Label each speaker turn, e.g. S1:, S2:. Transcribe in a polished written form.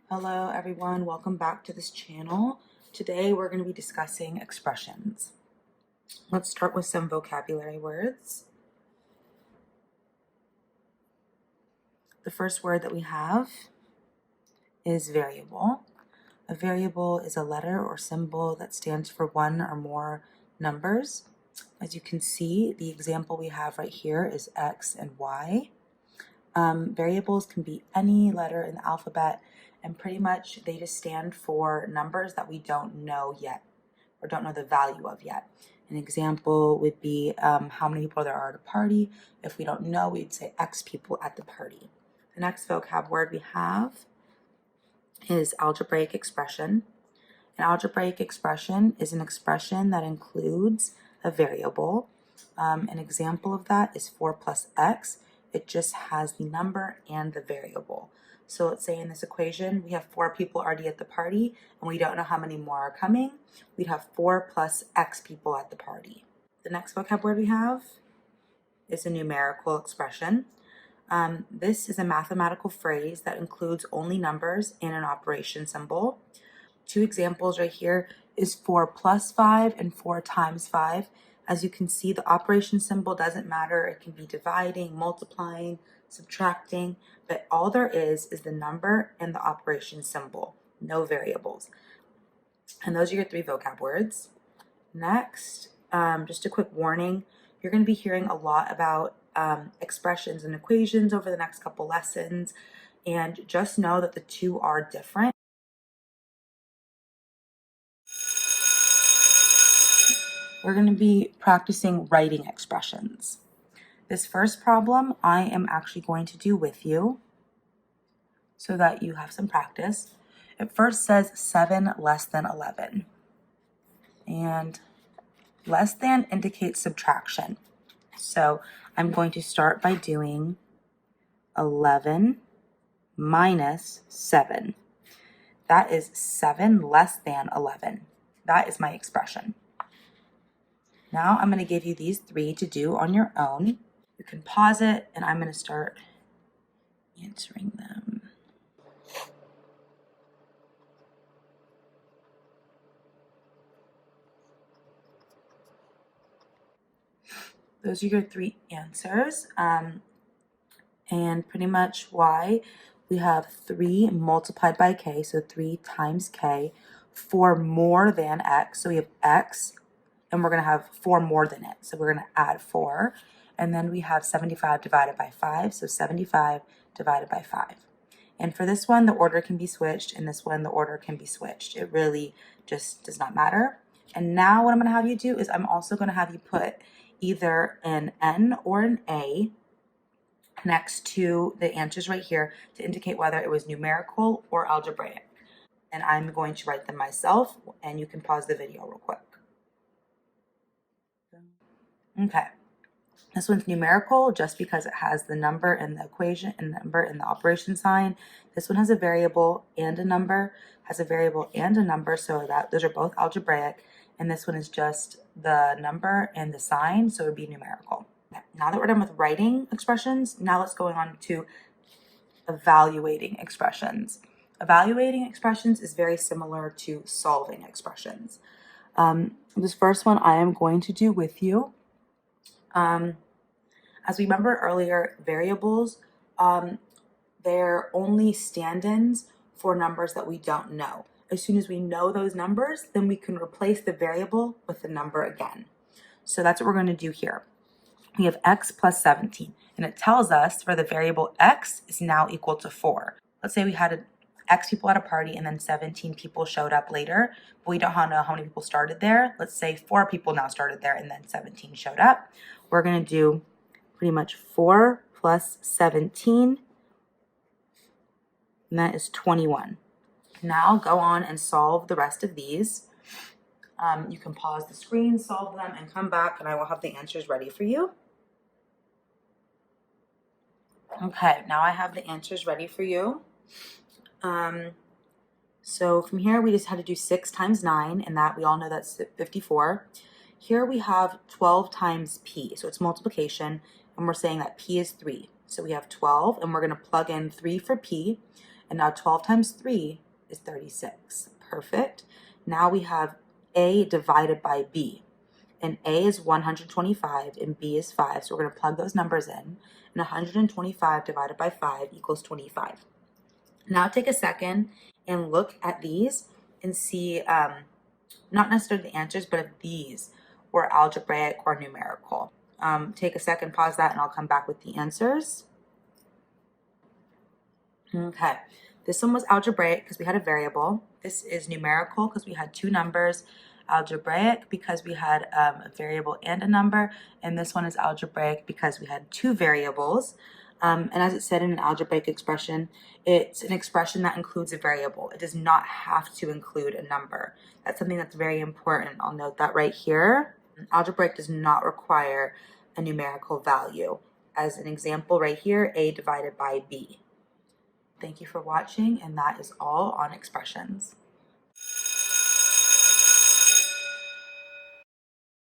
S1: Hello everyone, welcome back to this channel. Today we're going to be discussing expressions. Let's start with some vocabulary words. The first word that we have is variable. A variable is a letter or symbol that stands for one or more numbers. As you can see, the example we have right here is X and Y. Variables can be any letter in the alphabet, and pretty much they just stand for numbers that we don't know yet or don't know the value of yet. An example would be how many people there are at a party. If we don't know, we'd say X people at the party. The next vocab word we have is algebraic expression. An algebraic expression is an expression that includes a variable. An example of that is 4 plus x. It just has the number and the variable. So let's say in this equation, we have 4 people already at the party, and we don't know how many more are coming. We'd have 4 plus x people at the party. The next vocab word we have is a numerical expression. This is a mathematical phrase that includes only numbers and an operation symbol. Two examples right here is 4 plus 5 and 4 times 5. As you can see, the operation symbol doesn't matter. It can be dividing, multiplying, subtracting, but all there is the number and the operation symbol, no variables. And those are your 3 vocab words. Next, just a quick warning, you're going to be hearing a lot about expressions and equations over the next couple lessons, and just know that the two are different. We're going to be practicing writing expressions. This first problem I am actually going to do with you so that you have some practice. It first says 7 less than 11. And less than indicates subtraction. So I'm going to start by doing 11 minus 7. That is 7 less than 11. That is my expression. Now I'm going to give you these 3 to do on your own. You can pause it, and I'm going to start answering them. Those are your 3 answers. And pretty much why we have 3 multiplied by k, so 3 times k, for more than x. So we have x, and we're going to have 4 more than it. So we're going to add 4. And then we have 75 divided by 5, so 75 divided by 5. And for this one, the order can be switched, and this one, the order can be switched. It really just does not matter. And now what I'm going to have you do is I'm also going to have you put either an N or an A next to the answers right here to indicate whether it was numerical or algebraic. And I'm going to write them myself, and you can pause the video real quick. Okay. This one's numerical just because it has the number in the equation and number in the operation sign. This one has a variable and a number, has a variable and a number, so that those are both algebraic. And this one is just the number and the sign, so it would be numerical. Now that we're done with writing expressions, now let's go on to evaluating expressions. Evaluating expressions is very similar to solving expressions. This first one I am going to do with you. As we remember earlier, variables, they're only stand-ins for numbers that we don't know. As soon as we know those numbers, then we can replace the variable with the number again. So that's what we're going to do here. We have x plus 17, and it tells us for the variable x is now equal to 4. Let's say we had x people at a party and then 17 people showed up later, but we don't know how many people started there. Let's say 4 people now started there and then 17 showed up. We're going to do pretty much 4 plus 17, and that is 21. Now go on and solve the rest of these. You can pause the screen, solve them, and come back, and I will have the answers ready for you. Okay, now I have the answers ready for you. So from here, we just had to do 6 times 9, and that we all know that's 54. Here we have 12 times p, so it's multiplication, and we're saying that p is 3. So we have 12, and we're going to plug in 3 for p, And now 12 times 3 is 36. Perfect. Now we have A divided by B. And A is 125 and B is 5. So we're going to plug those numbers in. And 125 divided by 5 equals 25. Now take a second and look at these and see, not necessarily the answers, but if these were algebraic or numerical. Take a second, pause that, and I'll come back with the answers. Okay, this one was algebraic because we had a variable. This is numerical because we had two numbers. Algebraic because we had a variable and a number. And this one is algebraic because we had two variables. And as it said in an algebraic expression, it's an expression that includes a variable. It does not have to include a number. That's something that's very important. I'll note that right here. Algebraic does not require a numerical value. As an example right here, A divided by B. Thank you for watching, and that is all on expressions.